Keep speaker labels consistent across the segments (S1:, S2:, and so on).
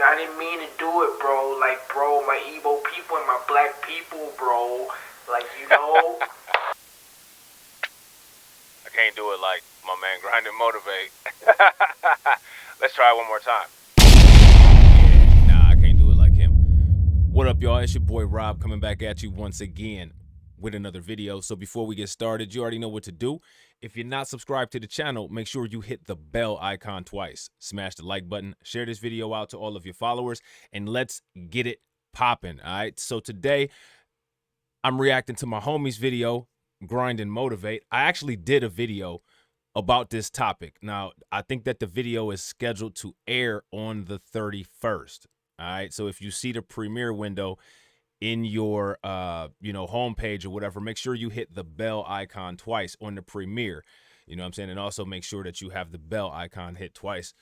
S1: I didn't mean to do it, bro. Like, bro, my Igbo people and my black people, bro. Like, you know.
S2: I can't do it like my man Grind and Motivate. Let's try it one more time. Yeah, nah, I can't do it like him. What up, y'all? It's your boy Rob coming back at you once again with another video. So before we get started, you already know what to do. If you're not subscribed to the channel, make sure you hit the bell icon twice. Smash the like button, share this video out to all of your followers, and let's get it popping, all right? So today, I'm reacting to my homie's video, Grind and Motivate. I actually did a video about this topic. Now, I think that the video is scheduled to air on the 31st. All right. So if you see the premiere window in your homepage or whatever, make sure you hit the bell icon twice on the premiere. You know what I'm saying? And also make sure that you have the bell icon hit twice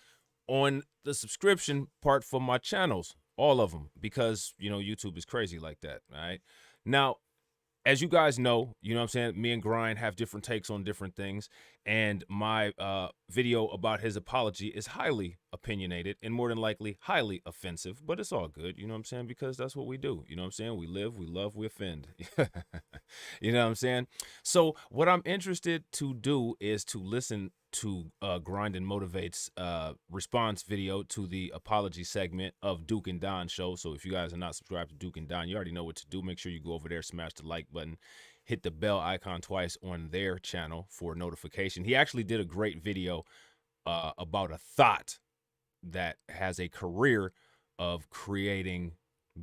S2: on the subscription part for my channels, all of them, because YouTube is crazy like that. All right. Now, as you guys know, you know what I'm saying, me and Grind have different takes on different things, and my video about his apology is highly opinionated and more than likely highly offensive, but it's all good, you know what I'm saying, because that's what we do, you know what I'm saying, we live, we love, we offend. You know what I'm saying? So what I'm interested to do is to listen to Grind and Motivate's response video to the apology segment of Duke and Don show. So if you guys are not subscribed to Duke and Don, you already know what to do. Make sure you go over there, smash the like button, hit the bell icon twice on their channel for notification. He actually did a great video about a thought that has a career of creating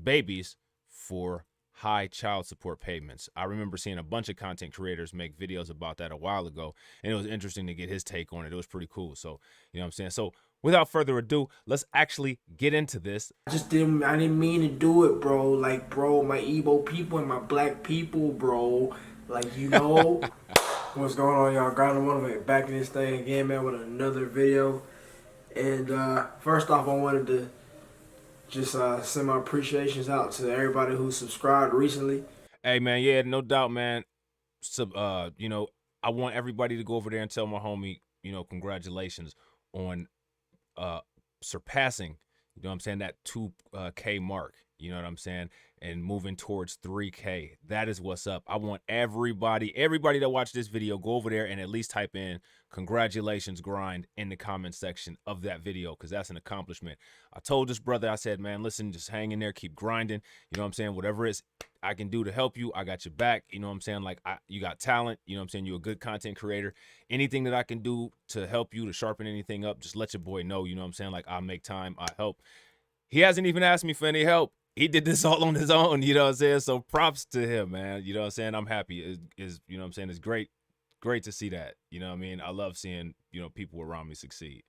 S2: babies for high child support payments. I remember seeing a bunch of content creators make videos about that a while ago, and it was interesting to get his take on it. It was pretty cool. So, you know what I'm saying? So, without further ado, let's actually get into this.
S1: I didn't mean to do it, bro. Like, bro, my Igbo people and my black people, bro. Like, you know. What's going on, y'all? Grind and Motivate back in this thing again, man, with another video. And first off, I wanted to just send my appreciations out to everybody who subscribed recently.
S2: Hey, man, yeah, no doubt, man. I want everybody to go over there and tell my homie, congratulations on surpassing, you know what I'm saying, that 2K mark, you know what I'm saying, and moving towards 3K. That is what's up. I want everybody that watched this video, go over there and at least type in congratulations Grind in the comment section of that video, because that's an accomplishment. I told this brother, I said, man, listen, just hang in there, keep grinding, you know what I'm saying, whatever it is I can do to help you, I got your back, you know what I'm saying, like, you got talent, you know what I'm saying, you're a good content creator, anything that I can do to help you, to sharpen anything up, just let your boy know, you know what I'm saying, like, I'll make time, I help. He hasn't even asked me for any help. He did this all on his own, you know what I'm saying, so props to him, man, you know what I'm saying, I'm happy, is you know what I'm saying, it's great to see that, you know what I mean, I love seeing, people around me succeed.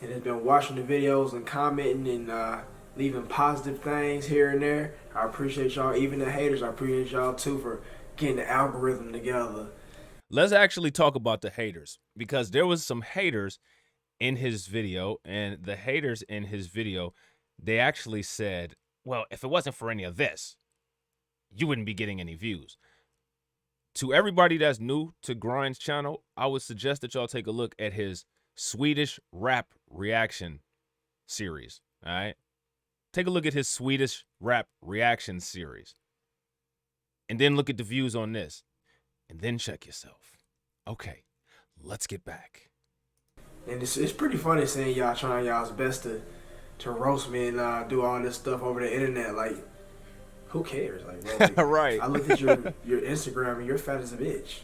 S1: And has been watching the videos and commenting and leaving positive things here and there. I appreciate y'all. Even the haters, I appreciate y'all too for getting the algorithm together.
S2: Let's actually talk about the haters, because there was some haters in his video, and the haters in his video, they actually said, well, if it wasn't for any of this, you wouldn't be getting any views. To everybody that's new to Grind's channel, I would suggest that y'all take a look at his Swedish rap reaction series, all right? Take a look at his Swedish rap reaction series. And then look at the views on this. And then check yourself. Okay, let's get back.
S1: And it's pretty funny seeing y'all trying y'all's best to roast me and do all this stuff over the internet. Like, who cares? Like, well,
S2: right.
S1: I looked at your Instagram and you're fat as a bitch.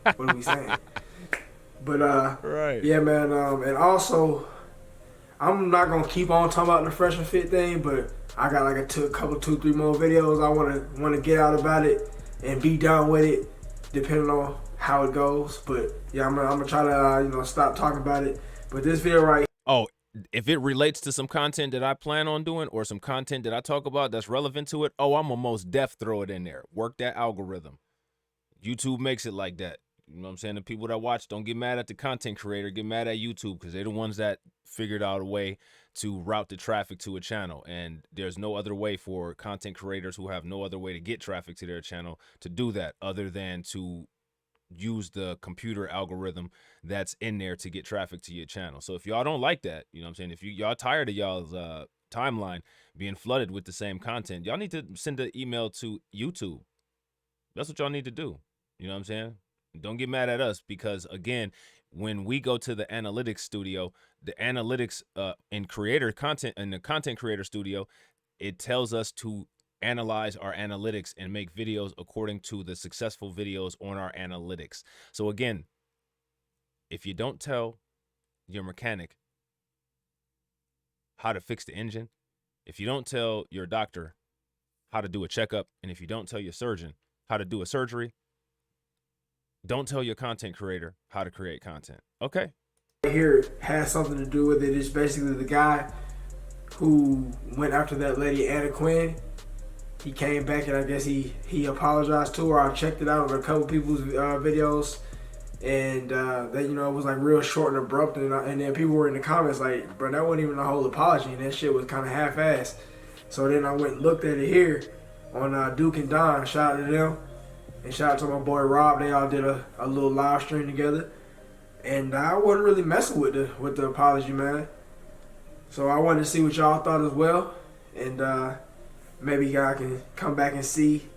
S1: What are we saying? But
S2: right.
S1: Yeah, man. And also, I'm not gonna keep on talking about the Fresh and Fit thing, but I got like two, 3 more videos I wanna get out about it and be done with it, depending on how it goes. But yeah, I'm gonna try to stop talking about it. But this video right.
S2: Oh, if it relates to some content that I plan on doing or some content that I talk about that's relevant to it, oh, I'm gonna most def throw it in there. Work that algorithm. YouTube makes it like that. You know what I'm saying? The people that watch, don't get mad at the content creator, get mad at YouTube, because they're the ones that figured out a way to route the traffic to a channel. And there's no other way for content creators who have no other way to get traffic to their channel to do that other than to use the computer algorithm that's in there to get traffic to your channel. So if y'all don't like that, you know what I'm saying, if y'all tired of y'all's timeline being flooded with the same content. Y'all need to send an email to YouTube. That's what y'all need to do. You know what I'm saying? Don't get mad at us because, again, when we go to the analytics studio, the analytics in the content creator studio, it tells us to analyze our analytics and make videos according to the successful videos on our analytics. So again, if you don't tell your mechanic how to fix the engine, if you don't tell your doctor how to do a checkup, and if you don't tell your surgeon how to do a surgery, don't tell your content creator how to create content. Okay?
S1: Here has something to do with it. It's basically the guy who went after that lady Anna Quinn. He came back and I guess he apologized to her. I checked it out on a couple people's videos, and that, you know, it was like real short and abrupt, and then people were in the comments like, bro, that wasn't even a whole apology, and that shit was kind of half-assed. So then I went and looked at it here on Duke and Don. Shout out to them, and shout out to my boy Rob. They all did a little live stream together, and I wasn't really messing with the apology, man. So I wanted to see what y'all thought as well, and maybe y'all can come back and see.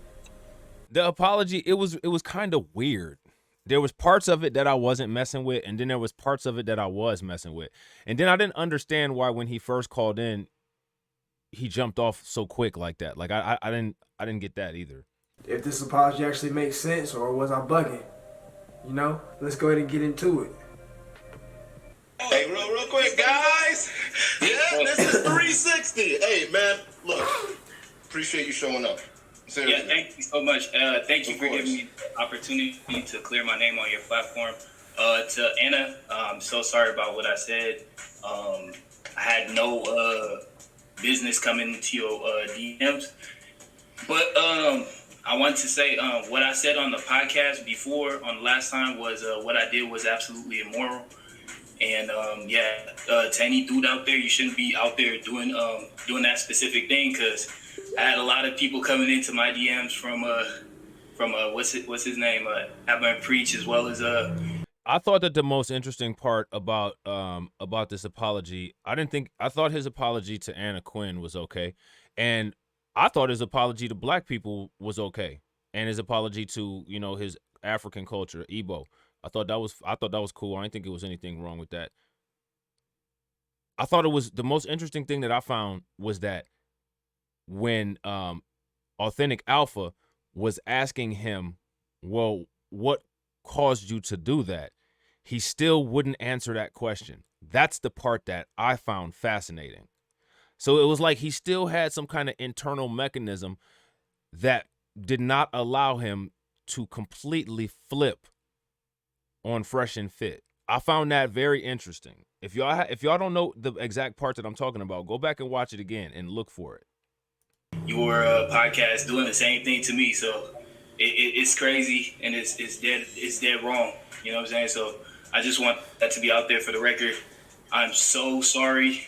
S2: The apology, it was kind of weird. There was parts of it that I wasn't messing with, and then there was parts of it that I was messing with. And then I didn't understand why when he first called in, he jumped off so quick like that. Like I didn't get that either.
S1: If this apology actually makes sense, or was I bugging? You know, let's go ahead and get into it.
S3: Hey, real quick, guys. Yeah, this is 360. Hey, man, look, appreciate you showing up. Seriously.
S4: Yeah, thank you so much. Thank you
S3: Of
S4: for
S3: course.
S4: giving me the opportunity to clear my name on your platform. To Anna, I'm so sorry about what I said. I had no business coming into your DMs. But I want to say what I said on the podcast before, on the last time, was what I did was absolutely immoral. And to any dude out there, you shouldn't be out there doing that specific thing, because I had a lot of people coming into my DMs from what's his name, Abba Preach, as well as
S2: I thought that the most interesting part about this apology, I thought his apology to Anna Quinn was okay, and I thought his apology to black people was okay, and his apology to, you know, his African culture, Igbo. I thought that was cool. I didn't think it was anything wrong with that. I thought it was the most interesting thing that I found was that when Authentic Alpha was asking him, well, what caused you to do that? He still wouldn't answer that question. That's the part that I found fascinating. So it was like he still had some kind of internal mechanism that did not allow him to completely flip on Fresh and Fit. I found that very interesting. If y'all don't know the exact part that I'm talking about, go back and watch it again and look for it.
S4: your podcast doing the same thing to me. So it's crazy, and it's dead wrong. You know what I'm saying? So I just want that to be out there for the record. I'm so sorry,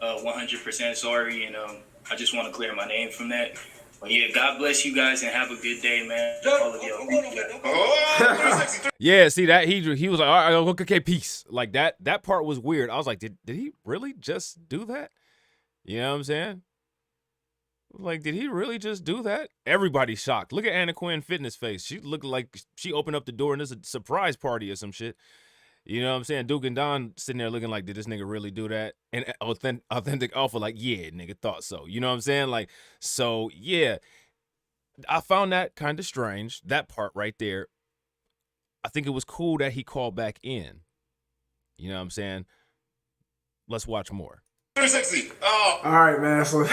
S4: 100% sorry, and I just want to clear my name from that. But yeah, God bless you guys and have a good day, man. All of y'all.
S2: Yeah, see that he was like, all right, okay, peace. Like that part was weird. I was like, did he really just do that? You know what I'm saying? Like, did he really just do that? Everybody's shocked. Look at Anna Quinn Fitness face. She looked like she opened up the door and there's a surprise party or some shit. You know what I'm saying? Duke and Don sitting there looking like, did this nigga really do that? And Authentic Alpha like, yeah, nigga, thought so. You know what I'm saying? Like, so, yeah. I found that kind of strange, that part right there. I think it was cool that he called back in. You know what I'm saying? Let's watch more.
S3: 360. Oh.
S1: All right, man. So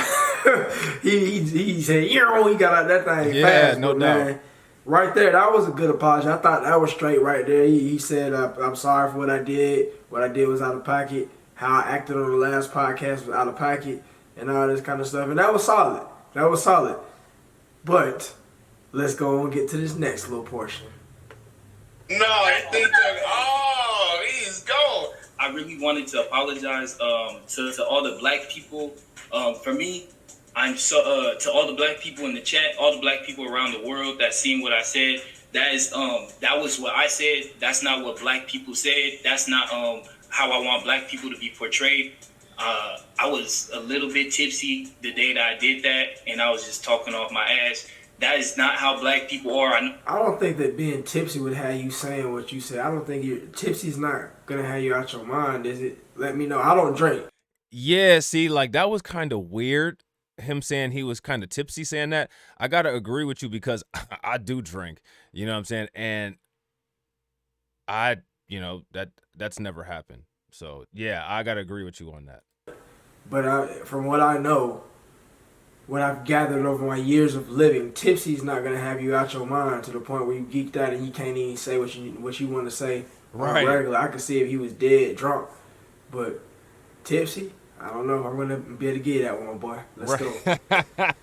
S1: he said, he got out that thing fast.
S2: No
S1: but,
S2: doubt.
S1: Man, right there, that was a good apology. I thought that was straight right there. He said, I'm sorry for what I did. What I did was out of pocket. How I acted on the last podcast was out of pocket and all this kind of stuff. And that was solid. That was solid. But let's go and get to this next little portion.
S3: No, I think that. Oh, he's gone.
S4: I really wanted to apologize to all the black people. For me, I'm so to all the black people in the chat, all the black people around the world that seen what I said. That was what I said. That's not what black people said. That's not how I want black people to be portrayed. I was a little bit tipsy the day that I did that, and I was just talking off my ass. That is not how black people are.
S1: I don't think that being tipsy would have you saying what you said. I don't think tipsy's not gonna have you out your mind, is it? Let me know. I don't drink.
S2: Yeah, see, like that was kind of weird. Him saying he was kind of tipsy saying that. I gotta agree with you because I do drink. You know what I'm saying? And I, that's never happened. So yeah, I gotta agree with you on that.
S1: But from what I know, what I've gathered over my years of living, tipsy's not gonna have you out your mind to the point where you geeked out and you can't even say what you want to say
S2: Right.
S1: regular. I could see if he was dead drunk, but tipsy, I don't know. I'm gonna be able to get that one, boy. Let's go.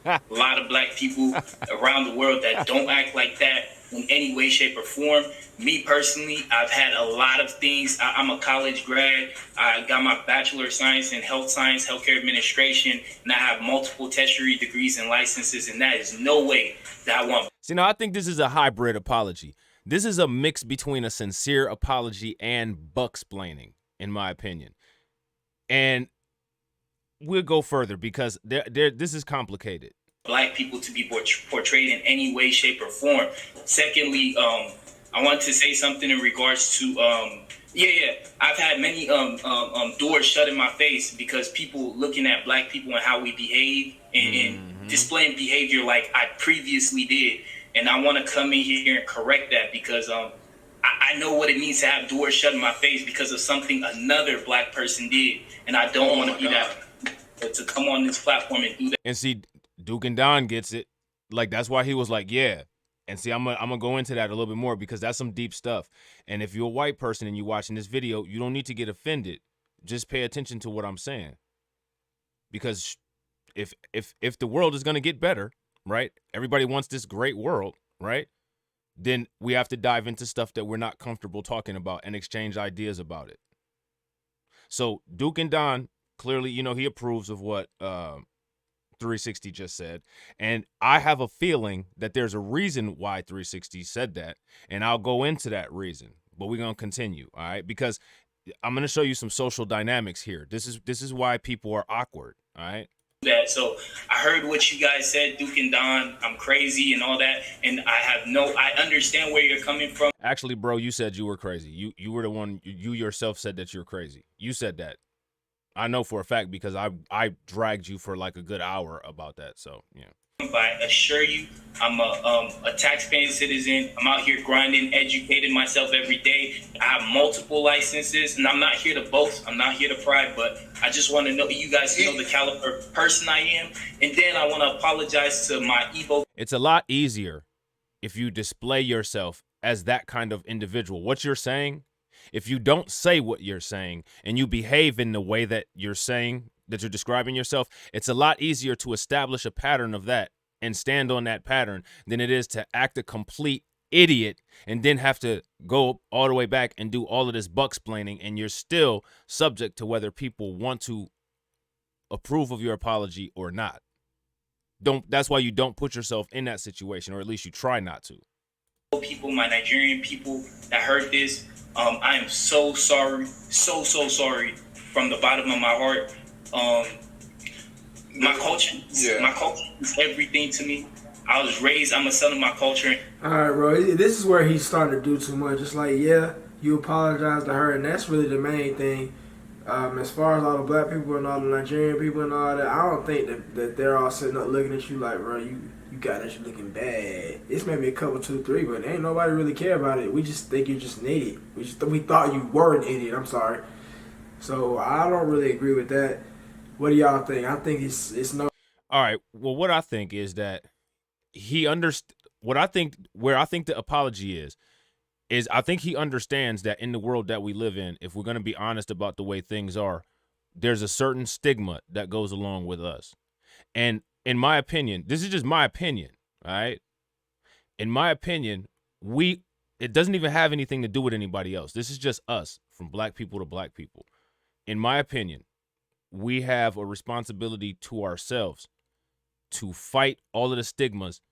S4: A lot of black people around the world that don't act like that in any way, shape, or form. Me personally, I've had a lot of things. I'm a college grad. I got my Bachelor of Science in Health Science, Healthcare Administration, and I have multiple tertiary degrees and licenses, and that is no way that I want.
S2: See, now I think this is a hybrid apology. This is a mix between a sincere apology and bucksplaining, in my opinion. And we'll go further because this is complicated.
S4: Black people to be portrayed in any way, shape, or form. Secondly, I want to say something in regards to I've had many doors shut in my face because people looking at black people and how we behave and displaying behavior like I previously did, and I want to come in here and correct that because I know what it means to have doors shut in my face because of something another black person did, and I don't want to be that. But to come on this platform and do that.
S2: And see, Duke and Don gets it. Like, that's why he was like, yeah. And see, I'm gonna go into that a little bit more because that's some deep stuff. And if you're a white person and you're watching this video, you don't need to get offended. Just pay attention to what I'm saying. Because if the world is gonna get better, right? Everybody wants this great world, right? Then we have to dive into stuff that we're not comfortable talking about and exchange ideas about it. So Duke and Don, clearly, he approves of what 360 just said. And I have a feeling that there's a reason why 360 said that. And I'll go into that reason. But we're going to continue, all right? Because I'm going to show you some social dynamics here. This is why people are awkward, all right?
S4: That. So I heard what you guys said, Duke and Don, I'm crazy and all that. And I understand where you're coming from.
S2: Actually, bro, you said you were crazy. You were the one, you yourself said that you're crazy. You said that. I know for a fact because I dragged you for like a good hour about that. So, yeah.
S4: I assure you, I'm a taxpaying citizen. I'm out here grinding, educating myself every day. I have multiple licenses, and I'm not here to boast. I'm not here to pride, but I just want to know you guys know the caliber of person I am. And then I want to apologize to my Evo.
S2: It's a lot easier if you display yourself as that kind of individual. What you're saying, if you don't say what you're saying and you behave in the way that you're saying, that you're describing yourself, it's a lot easier to establish a pattern of that and stand on that pattern than it is to act a complete idiot and then have to go all the way back and do all of this bucksplaining, and you're still subject to whether people want to approve of your apology or not. That's why you don't put yourself in that situation, or at least you try not to.
S4: People, my Nigerian people that heard this, I am so sorry, so sorry from the bottom of my heart. My culture is everything to me. I was raised, I'm a son of my culture.
S1: All right, bro. This is where he's starting to do too much. It's like, yeah, you apologize to her, and that's really the main thing. As far as all the black people and all the Nigerian people and all that, I don't think that they're all sitting up looking at you like, bro, you got that shit looking bad. It's maybe a couple, 2, 3, but ain't nobody really care about it. We just think you're just an idiot. We thought you were an idiot. I'm sorry. So I don't really agree with that. What do y'all think? I think it's no.
S2: All right. Well, what I think is that he where I think the apology is I think he understands that in the world that we live in, if we're going to be honest about the way things are, there's a certain stigma that goes along with us. And in my opinion, this is just my opinion, all right? In my opinion, it doesn't even have anything to do with anybody else. This is just us, from black people to black people. In my opinion, we have a responsibility to ourselves to fight all of the stigmas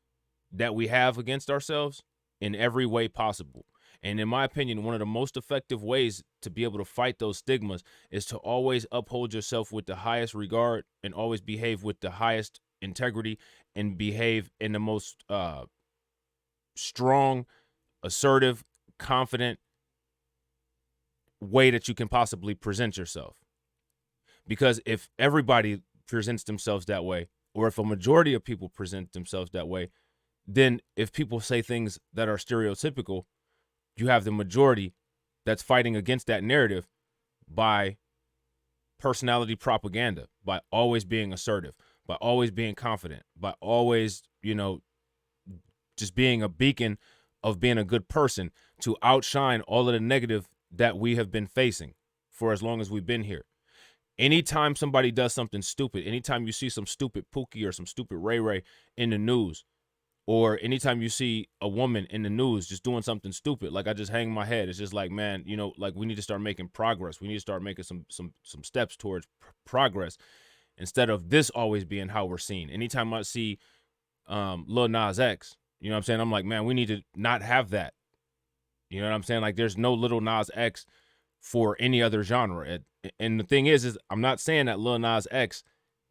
S2: that we have against ourselves in every way possible. And in my opinion, one of the most effective ways to be able to fight those stigmas is to always uphold yourself with the highest regard and always behave with the highest integrity and behave in the most strong, assertive, confident way that you can possibly present yourself. Because if everybody presents themselves that way, or if a majority of people present themselves that way, then if people say things that are stereotypical, you have the majority that's fighting against that narrative by personality propaganda, by always being assertive, by always being confident, by always, just being a beacon of being a good person to outshine all of the negative that we have been facing for as long as we've been here. Anytime somebody does something stupid, anytime you see some stupid Pookie or some stupid Ray Ray in the news, or anytime you see a woman in the news just doing something stupid, like I just hang my head. It's just like, man, like we need to start making progress. We need to start making some steps towards progress instead of this always being how we're seen. Anytime I see Lil Nas X, you know what I'm saying? I'm like, man, we need to not have that. You know what I'm saying? Like there's no Lil Nas X for any other genre. And the thing is I'm not saying that Lil Nas X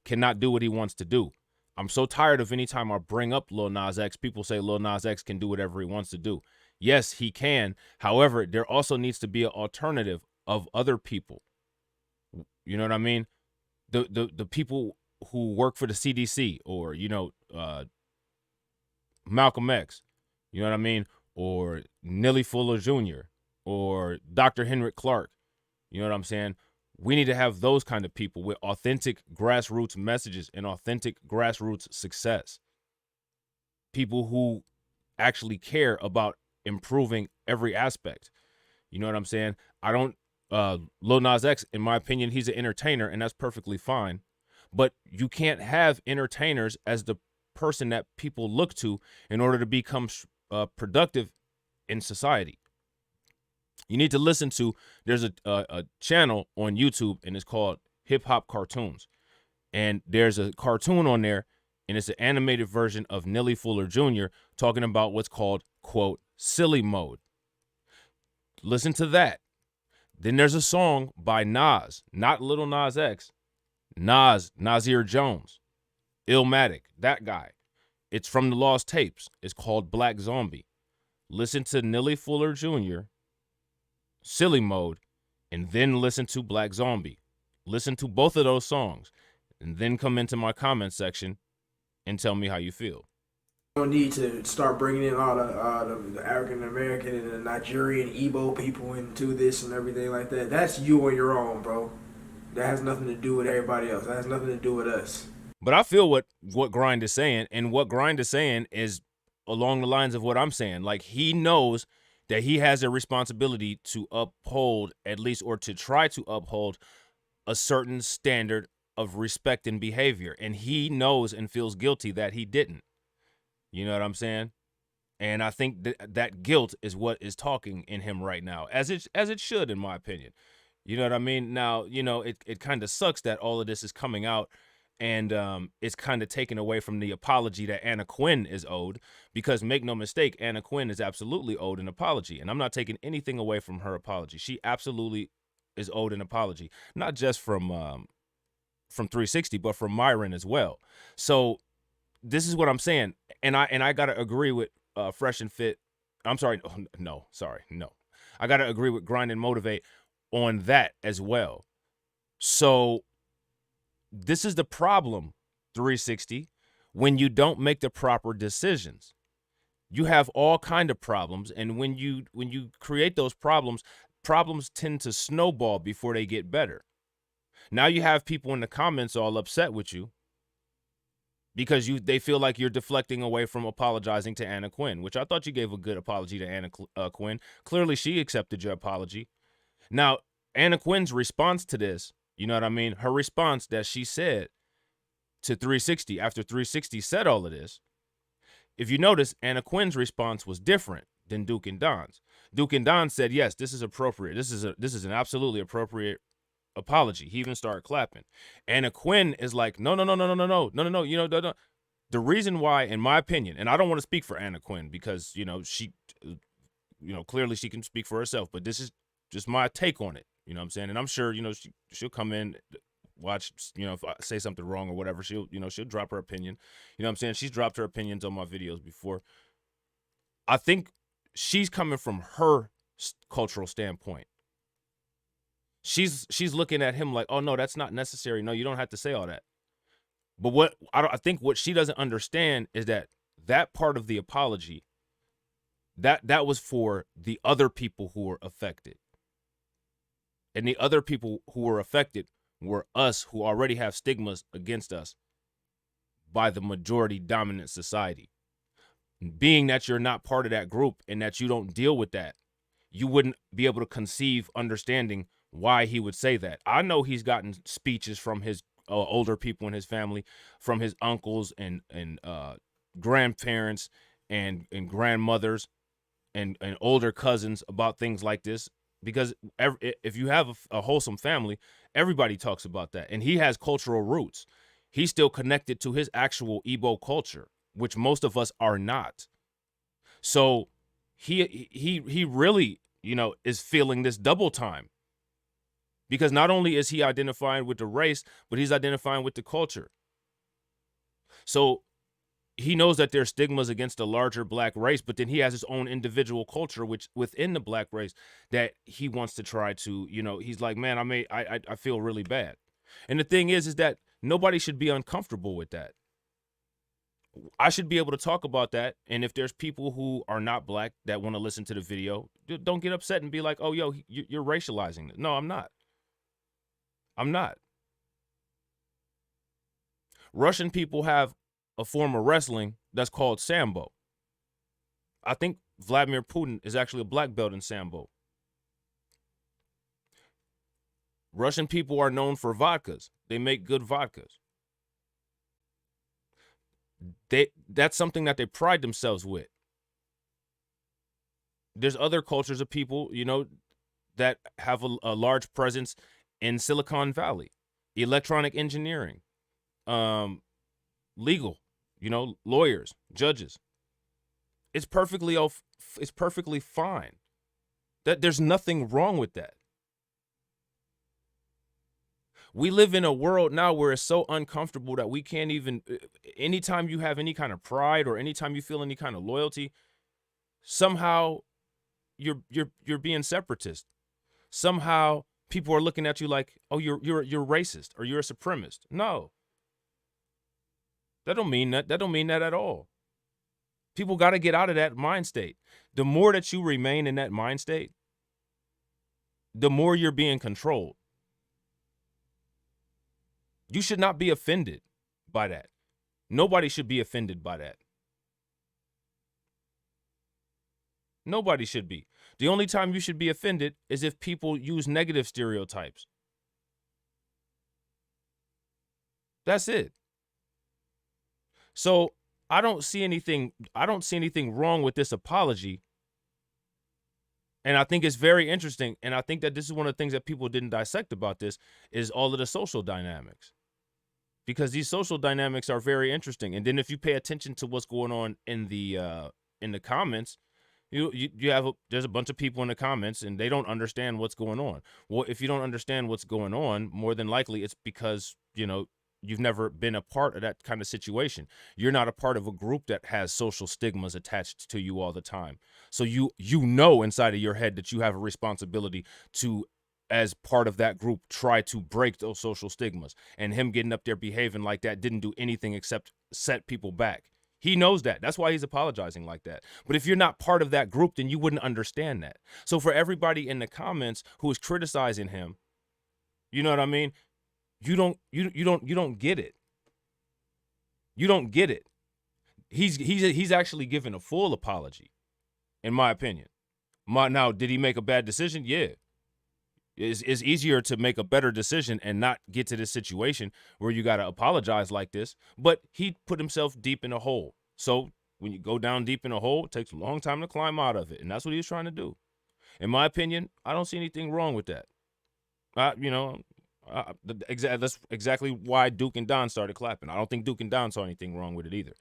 S2: cannot do what he wants to do. I'm so tired of any time I bring up Lil Nas X, people say Lil Nas X can do whatever he wants to do. Yes, he can. However, there also needs to be an alternative of other people. You know what I mean? The people who work for the CDC or, Malcolm X, you know what I mean? Or Nelly Fuller Jr. or Dr. Henrik Clark, you know what I'm saying? We need to have those kind of people with authentic grassroots messages and authentic grassroots success. People who actually care about improving every aspect. You know what I'm saying? Lil Nas X, in my opinion, he's an entertainer, and that's perfectly fine. But you can't have entertainers as the person that people look to in order to become productive in society. You need to listen to, there's a channel on YouTube, and it's called Hip Hop Cartoons. And there's a cartoon on there, and it's an animated version of Nelly Fuller Jr. talking about what's called, quote, silly mode. Listen to that. Then there's a song by Nas, not Lil Nas X, Nasir Jones, Illmatic, that guy. It's from the Lost Tapes. It's called Black Zombie. Listen to Nelly Fuller Jr., Silly Mode, and then listen to Black Zombie. Listen to both of those songs, and then come into my comment section and tell me how you feel.
S1: You don't need to start bringing in all the African American and the Nigerian Igbo people into this and everything like that. That's you on your own, bro. That has nothing to do with everybody else. That has nothing to do with us.
S2: But I feel what Grind is saying, and what Grind is saying is along the lines of what I'm saying. Like, he knows that he has a responsibility to uphold, at least, or to try to uphold a certain standard of respect and behavior. And he knows and feels guilty that he didn't. You know what I'm saying? And I think that guilt is what is talking in him right now, as it should, in my opinion. You know what I mean? Now, it kind of sucks that all of this is coming out, and it's kind of taken away from the apology that Anna Quinn is owed, because make no mistake, Anna Quinn is absolutely owed an apology, and I'm not taking anything away from her apology. She absolutely is owed an apology, not just from 360, but from Myron as well. So this is what I'm saying, and I gotta agree with Fresh and Fit. I'm sorry, no. I gotta agree with Grind and Motivate on that as well. So this is the problem, 360, when you don't make the proper decisions. You have all kind of problems, and when you create those problems tend to snowball before they get better. Now you have people in the comments all upset with you because they feel like you're deflecting away from apologizing to Anna Quinn, which I thought you gave a good apology to Anna Quinn. Clearly, she accepted your apology. Now, Anna Quinn's response to this, you know what I mean? Her response that she said to 360 after 360 said all of this, if you notice, Anna Quinn's response was different than Duke and Don's. Duke and Don said, yes, this is appropriate. This is an absolutely appropriate apology. He even started clapping. Anna Quinn is like, no. The reason why, in my opinion, and I don't want to speak for Anna Quinn because, she clearly she can speak for herself, but this is just my take on it. You know what I'm saying? And I'm sure, she'll come in, watch, if I say something wrong or whatever, she'll drop her opinion. You know what I'm saying? She's dropped her opinions on my videos before. I think she's coming from her cultural standpoint. She's looking at him like, oh no, that's not necessary. No, you don't have to say all that. But I think what she doesn't understand is that part of the apology, that was for the other people who were affected. And the other people who were affected were us, who already have stigmas against us by the majority dominant society. Being that you're not part of that group and that you don't deal with that, you wouldn't be able to conceive understanding why he would say that. I know he's gotten speeches from his older people in his family, from his uncles and grandparents and grandmothers and older cousins about things like this. Because if you have a wholesome family, everybody talks about that. And he has cultural roots. He's still connected to his actual Igbo culture, which most of us are not. So he really, is feeling this double time. Because not only is he identifying with the race, but he's identifying with the culture. So he knows that there's stigmas against the larger black race, but then he has his own individual culture, which within the black race that he wants to try to, he's like, man, I feel really bad. And the thing is that nobody should be uncomfortable with that. I should be able to talk about that. And if there's people who are not black that want to listen to the video, don't get upset and be like, oh, yo, you're racializing it. No, I'm not. I'm not. Russian people have a form of wrestling that's called Sambo. I think Vladimir Putin is actually a black belt in Sambo. Russian people are known for vodkas. They make good vodkas. That's something that they pride themselves with. There's other cultures of people, that have a large presence in Silicon Valley, electronic engineering, legal, lawyers, judges. It's perfectly fine. That there's nothing wrong with that. We live in a world now where it's so uncomfortable that we can't even, anytime you have any kind of pride or anytime you feel any kind of loyalty, somehow you're being separatist. Somehow people are looking at you like, oh, you're racist or you're a supremacist. No. That don't mean that. That don't mean that at all. People got to get out of that mind state. The more that you remain in that mind state, the more you're being controlled. You should not be offended by that. Nobody should be offended by that. Nobody should be. The only time you should be offended is if people use negative stereotypes. That's it. So I don't see anything wrong with this apology. And I think it's very interesting. And I think that this is one of the things that people didn't dissect about this is all of the social dynamics. Because these social dynamics are very interesting. And then if you pay attention to what's going on in the comments, there's a bunch of people in the comments and they don't understand what's going on. Well, if you don't understand what's going on, more than likely it's because, you've never been a part of that kind of situation. You're not a part of a group that has social stigmas attached to you all the time. So you know inside of your head that you have a responsibility to, as part of that group, try to break those social stigmas. And him getting up there behaving like that didn't do anything except set people back. He knows that. That's why he's apologizing like that. But if you're not part of that group, then you wouldn't understand that. So for everybody in the comments who is criticizing him, you know what I mean? You don't get it. You don't get it. He's actually given a full apology, in my opinion. Now, did he make a bad decision? Yeah. It's easier to make a better decision and not get to this situation where you got to apologize like this. But he put himself deep in a hole. So when you go down deep in a hole, it takes a long time to climb out of it. And that's what he was trying to do. In my opinion, I don't see anything wrong with that. That's exactly why Duke and Don started clapping. I don't think Duke and Don saw anything wrong with it either.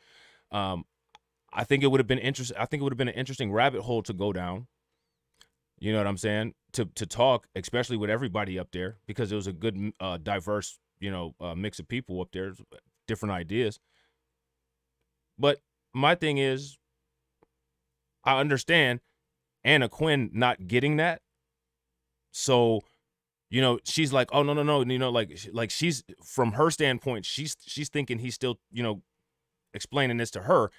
S2: I think it would have been interesting. I think it would have been an interesting rabbit hole to go down You know what I'm saying? To talk, especially with everybody up there, because it was a good, diverse, mix of people up there, different ideas. But my thing is, I understand Anna Quinn not getting that. So, she's like, oh, no, like she's, from her standpoint, she's thinking he's still, explaining this to her.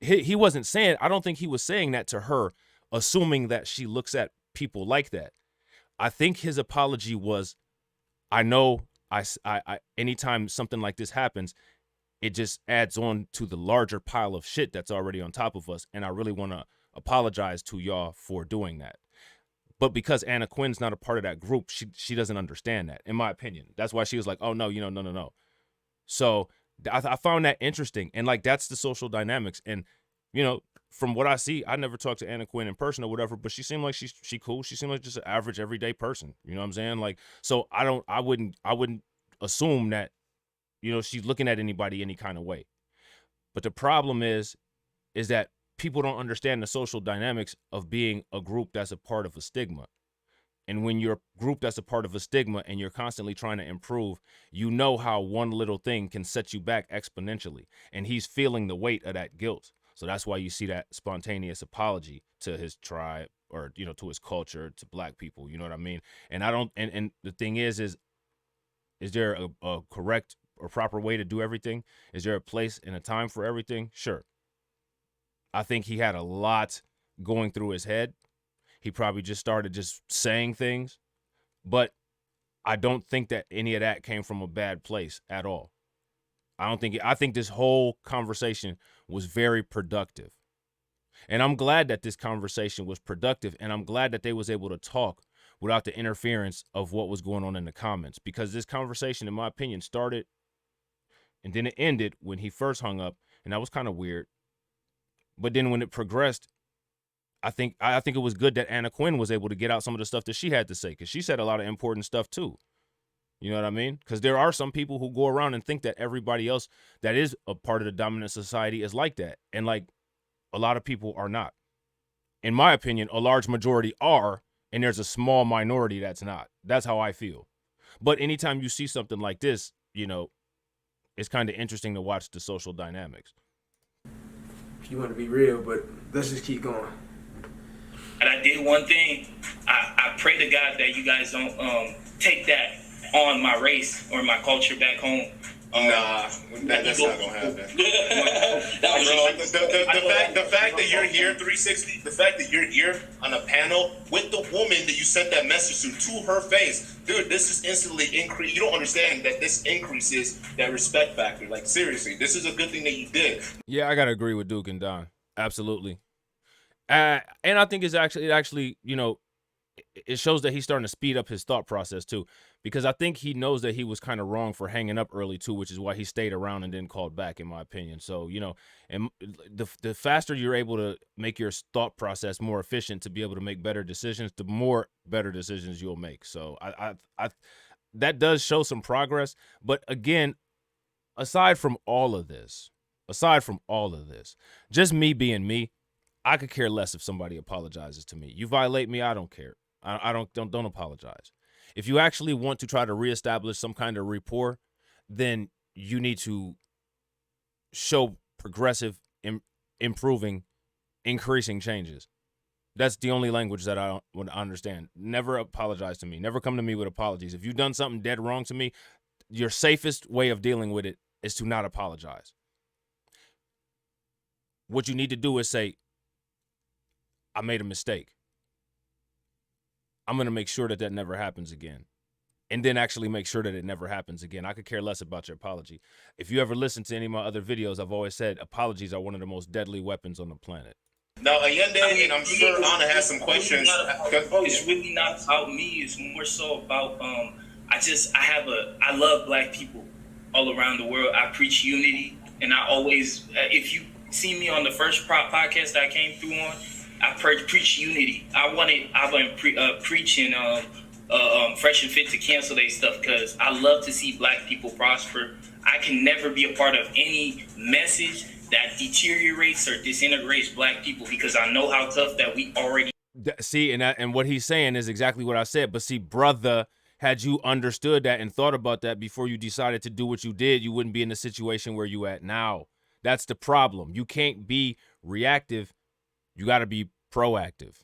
S2: He wasn't saying, I don't think he was saying that to her, assuming that she looks at people like that. I think his apology was, I know I anytime something like this happens, it just adds on to the larger pile of shit that's already on top of us. And I really want to apologize to y'all for doing that. But because Anna Quinn's not a part of that group, she doesn't understand that, in my opinion. That's why she was like, oh, no, no. So I found that interesting. And like, that's the social dynamics. And, from what I see, I never talked to Anna Quinn in person or whatever, but she seemed like she cool. She seemed like just an average everyday person. You know what I'm saying? Like, so I wouldn't assume that, she's looking at anybody any kind of way. But the problem is that people don't understand the social dynamics of being a group that's a part of a stigma. And when you're a group that's a part of a stigma and you're constantly trying to improve, you know how one little thing can set you back exponentially. And he's feeling the weight of that guilt. So that's why you see that spontaneous apology to his tribe, or, to his culture, to black people. You know what I mean? And and the thing is there a correct or proper way to do everything? Is there a place and a time for everything? Sure. I think he had a lot going through his head. He probably just started just saying things, but I don't think that any of that came from a bad place at all. I think this whole conversation was very productive. And I'm glad that this conversation was productive, and I'm glad that they was able to talk without the interference of what was going on in the comments, because this conversation, in my opinion, started and then it ended when he first hung up, and that was kind of weird. But then when it progressed, I think it was good that Anna Quinn was able to get out some of the stuff that she had to say, because she said a lot of important stuff too. You know what I mean? Because there are some people who go around and think that everybody else that is a part of the dominant society is like that. And like, a lot of people are not. In my opinion, a large majority are, and there's a small minority that's not. That's how I feel. But anytime you see something like this, it's kind of interesting to watch the social dynamics.
S1: If you want to be real, but let's just keep going.
S4: And I did one thing. I pray to God that you guys don't take that on my race or my culture back home.
S3: That's not gonna happen. The fact that you're here, 360. The fact that you're here on a panel with the woman that you sent that message to her face, dude. This is instantly increase. You don't understand that this increases that respect factor. Like, seriously, this is a good thing that you did.
S2: Yeah, I gotta agree with Duke and Don. Absolutely. And I think it actually, it shows that he's starting to speed up his thought process too, because I think he knows that he was kind of wrong for hanging up early too, which is why he stayed around and then called back, in my opinion. So, and the faster you're able to make your thought process more efficient to be able to make better decisions, the more better decisions you'll make. So I that does show some progress. But again, aside from all of this, just me being me, I could care less if somebody apologizes to me. You violate me, I don't care. I don't apologize. If you actually want to try to reestablish some kind of rapport, then you need to show progressive, improving, increasing changes. That's the only language that I would understand. Never apologize to me. Never come to me with apologies. If you've done something dead wrong to me, your safest way of dealing with it is to not apologize. What you need to do is say, I made a mistake. I'm going to make sure that never happens again. And then actually make sure that it never happens again. I could care less about your apology. If you ever listen to any of my other videos, I've always said apologies are one of the most deadly weapons on the planet.
S3: Now, Allende, and I'm sure Anna has some questions.
S4: It's really not about me. It's more so about, I love black people all around the world. I preach unity. And I always, if you see me on the first podcast that I came through on, I preach unity. I've been preaching Fresh and Fit to cancel their stuff, because I love to see black people prosper. I can never be a part of any message that deteriorates or disintegrates black people, because I know how tough that we already
S2: See, and what he's saying is exactly what I said. But see, brother, had you understood that and thought about that before you decided to do what you did, you wouldn't be in the situation where you at now. That's the problem. You can't be reactive. You got to be proactive.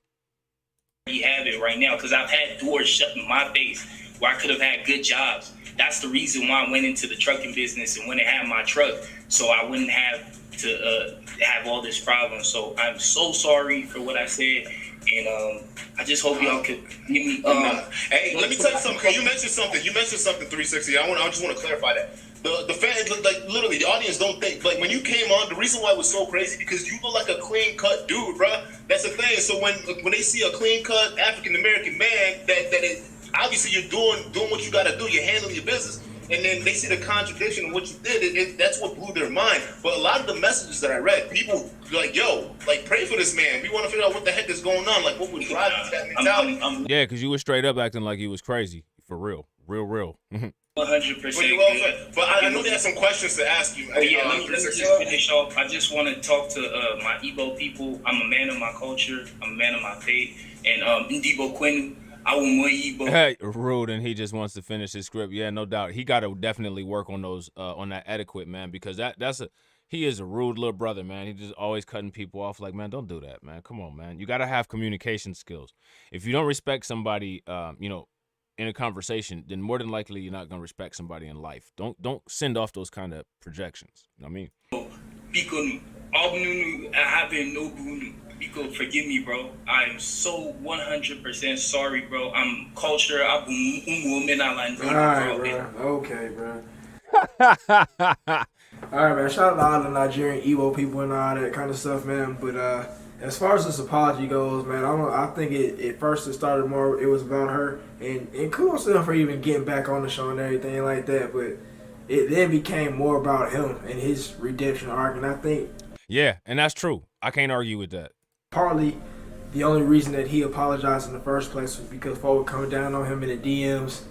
S4: You have it right now because I've had doors shut in my face where I could have had good jobs. That's the reason why I went into the trucking business and went and had my truck, so I wouldn't have to have all this problem. So I'm so sorry for what I said, and I just hope y'all could give me.
S3: Hey, let me tell you something. You mentioned something. 360. I just want to clarify that. The fans, like literally, the audience don't think, like, when you came on, the reason why it was so crazy because you look like a clean cut dude, bro. That's the thing. So when they see a clean cut African American man, that is obviously you're doing what you got to do. You're handling your business, and then they see the contradiction of what you did. That's what blew their mind. But a lot of the messages that I read, people like, yo, like, pray for this man. We want to figure out what the heck is going on. Like, what would drive that mentality?
S2: Yeah, because you were straight up acting like he was crazy for real.
S4: 100%.
S3: But I know they have some questions to ask you.
S4: Let me just finish off. I just want to talk to my Igbo people. I'm a man of my culture. I'm a man of my faith. And Igbo Quinn, I will more Igbo.
S2: Hey, rude, and he just wants to finish his script. Yeah, no doubt. He got to definitely work on those, on that etiquette, man, because he is a rude little brother, man. He just always cutting people off. Like, man, don't do that, man. Come on, man. You got to have communication skills. If you don't respect somebody, in a conversation, then more than likely you're not gonna respect somebody in life. Don't send off those kind of projections. You know what I mean?
S4: Biko, forgive me, bro. I'm so 100% sorry, bro. I'm culture.
S1: All right, bro. Okay, bro. All right, man. Shout out to all the Nigerian Igbo people and all that kind of stuff, man. But as far as this apology goes, man, I think it started more. It was about her, and kudos to him for even getting back on the show and everything like that. But it then became more about him and his redemption arc, and I think.
S2: Yeah, and that's true. I can't argue with that.
S1: Partly, the only reason that he apologized in the first place was because folks were coming down on him in the DMs,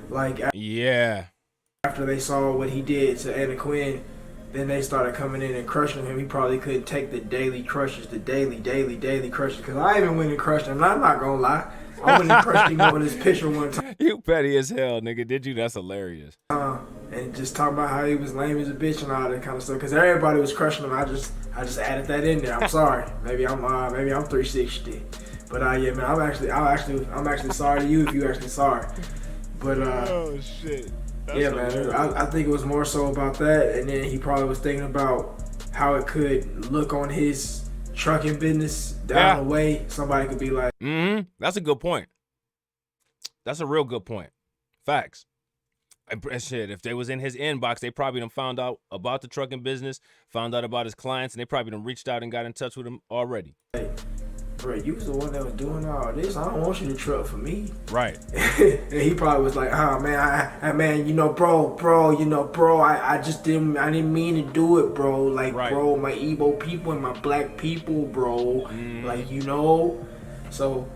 S1: like after they saw what he did to Anna Quinn. Then they started coming in and crushing him. He probably couldn't take the daily crushes, the daily crushes. Because I even went and crushed him. I'm not going to lie. I went and crushed him on his picture one time.
S2: You petty as hell, nigga. Did you? That's hilarious.
S1: And just talking about how he was lame as a bitch and all that kind of stuff. Because everybody was crushing him. I just added that in there. I'm sorry. Maybe I'm 360. But yeah, man, I'm actually sorry to you if you actually sorry. But
S2: oh shit.
S1: Yeah, man. I think it was more so about that, and then he probably was thinking about how it could look on his trucking business down the way. Somebody could be like,
S2: That's a good point. That's a real good point. Facts. Shit, if they was in his inbox, they probably done found out about the trucking business, found out about his clients, and they probably done reached out and got in touch with him already.
S1: Hey, bro, you was the one that was doing all this. I don't want you to truck for me.
S2: Right.
S1: And he probably was like, man, bro, I just didn't mean to do it, bro. Like, right. Bro, my Igbo people and my black people, bro. Like, So,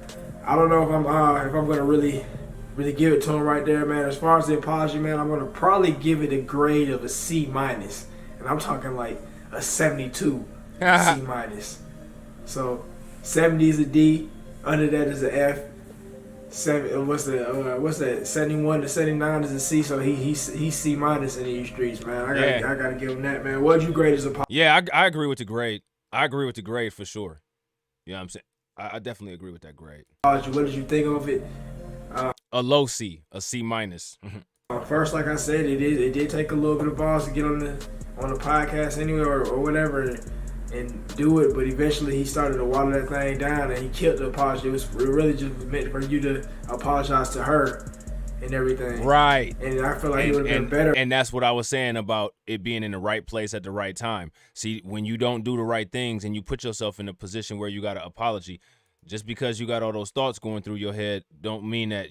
S1: I don't know if I'm gonna really give it to him right there, man. As far as the apology, man, I'm gonna probably give it a grade of a C-, and I'm talking like a 72 C-. So 70 is a D, under that is an F. What's that? 71 to 79 is a C. So he's C- in these streets, man. I gotta give him that, man. What'd you grade as a apology?
S2: Yeah, I agree with the grade. I agree with the grade for sure. You know what I'm saying? I definitely agree with that grade.
S1: What did you think of it?
S2: A low C, a C-.
S1: First, like I said, it did take a little bit of balls to get on the podcast anyway, or whatever, and do it. But eventually, he started to water that thing down, and he killed the apology. It was really just meant for you to apologize to her and everything.
S2: Right.
S1: And I feel like it would have been better.
S2: And that's what I was saying about it being in the right place at the right time. See, when you don't do the right things and you put yourself in a position where you got an apology, just because you got all those thoughts going through your head don't mean that,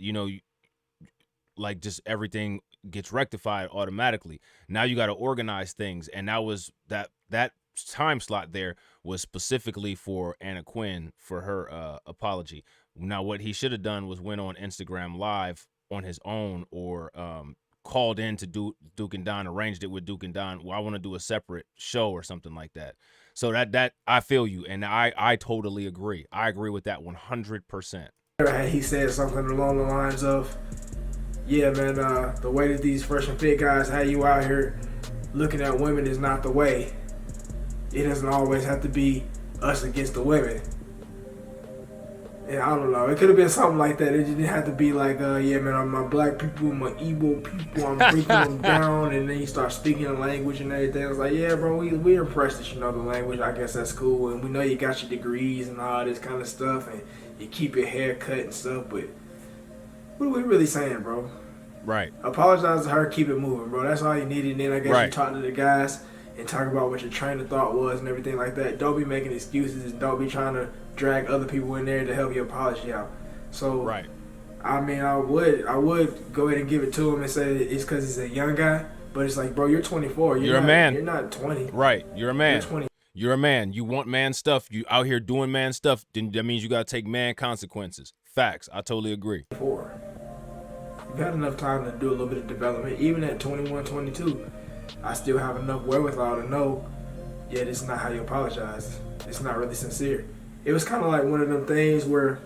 S2: like just everything gets rectified automatically. Now you got to organize things. And that time slot there was specifically for Anna Quinn for her apology. Now, what he should have done was went on Instagram Live on his own or called in to do Duke and Don, arranged it with Duke and Don. Well, I want to do a separate show or something like that. So that I feel you, and I totally agree. I agree with that 100%.
S1: He said something along the lines of, yeah, man, the way that these fresh and fit guys have you out here looking at women is not the way. It doesn't always have to be us against the women. And I don't know. It could have been something like that. It didn't have to be like, yeah, man, I'm my black people, my Igbo people, I'm breaking them down. And then you start speaking the language and everything. I was like, yeah, bro, we impressed that you know the language. I guess that's cool. And we know you got your degrees and all this kind of stuff. And you keep your hair cut and stuff. But what are we really saying, bro?
S2: Right.
S1: Apologize to her, keep it moving, bro. That's all you needed. And then I guess you talk to the guys and talk about what your train of thought was and everything like that. Don't be making excuses and don't be trying to drag other people in there to help your apology out. So, I mean, I would go ahead and give it to him and say it's because he's a young guy, but it's like, bro, you're 24. You're
S2: a man.
S1: You're not 20.
S2: Right. You're a man.
S1: You're 20.
S2: You're a man. You want man stuff. You out here doing man stuff. Then that means you got to take man consequences. Facts. I totally agree.
S1: You've had enough time to do a little bit of development. Even at 21, 22, I still have enough wherewithal to know, yeah, this is not how you apologize. It's not really sincere. It was kind of like one of them things where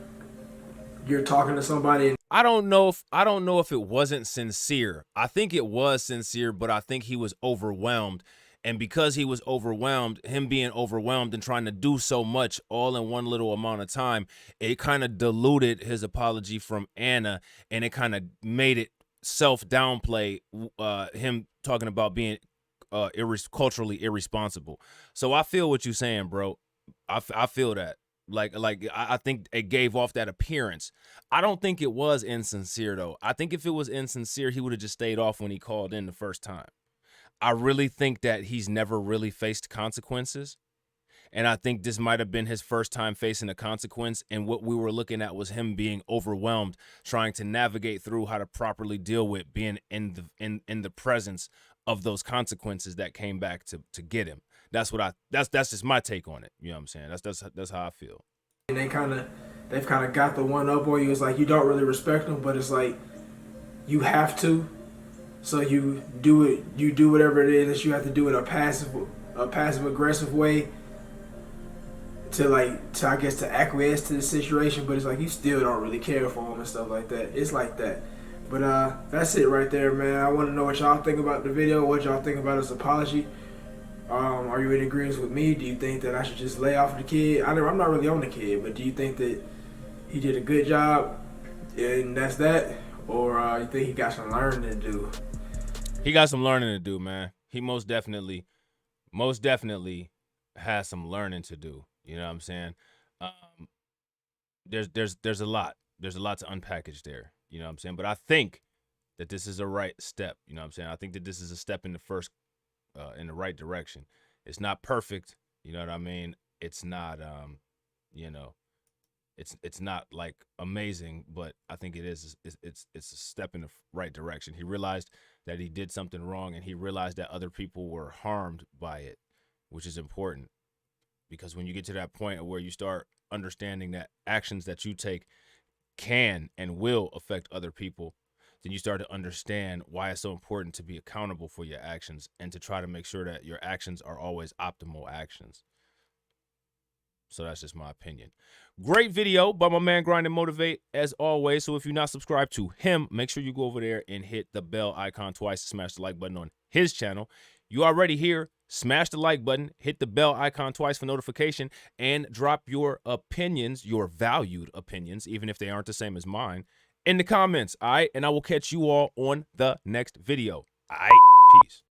S1: you're talking to somebody and
S2: I don't know if it wasn't sincere. I think it was sincere, but I think he was overwhelmed. And because he was overwhelmed, him being overwhelmed and trying to do so much all in one little amount of time, it kind of diluted his apology from Anna, and it kind of made it self-downplay him talking about being culturally irresponsible. So I feel what you're saying, bro. I feel that. Like I think it gave off that appearance. I don't think it was insincere, though. I think if it was insincere, he would have just stayed off when he called in the first time. I really think that he's never really faced consequences. And I think this might have been his first time facing a consequence. And what we were looking at was him being overwhelmed, trying to navigate through how to properly deal with being in the presence of those consequences that came back to get him. That's just my take on it. You know what I'm saying? That's how I feel.
S1: And they've kind of got the one up on you. It's like you don't really respect them, but it's like you have to. So you do it. You do whatever it is that you have to do in a passive aggressive way to I guess to acquiesce to the situation. But it's like you still don't really care for them and stuff like that. It's like that. But that's it right there, man. I want to know what y'all think about the video. What y'all think about his apology. Are you in agreement with me? Do you think that I should just lay off the kid? I'm not really on the kid, but do you think that he did a good job and that's that? Or you think he got some learning to do?
S2: He got some learning to do, man. He most definitely has some learning to do. You know what I'm saying? There's a lot. There's a lot to unpackage there. You know what I'm saying? But I think that this is a right step. You know what I'm saying? I think that this is a step in the right direction. It's not perfect. You know what I mean? It's not, it's not like amazing, but I think it is. It's a step in the right direction. He realized that he did something wrong, and he realized that other people were harmed by it, which is important. Because when you get to that point where you start understanding that actions that you take can and will affect other people, then you start to understand why it's so important to be accountable for your actions and to try to make sure that your actions are always optimal actions. So that's just my opinion. Great video by my man Grind and Motivate, as always. So if you're not subscribed to him, make sure you go over there and hit the bell icon twice to smash the like button on his channel. You already here. Smash the like button, hit the bell icon twice for notification, and drop your opinions, your valued opinions, even if they aren't the same as mine, in the comments, all right? And I will catch you all on the next video. All right, peace.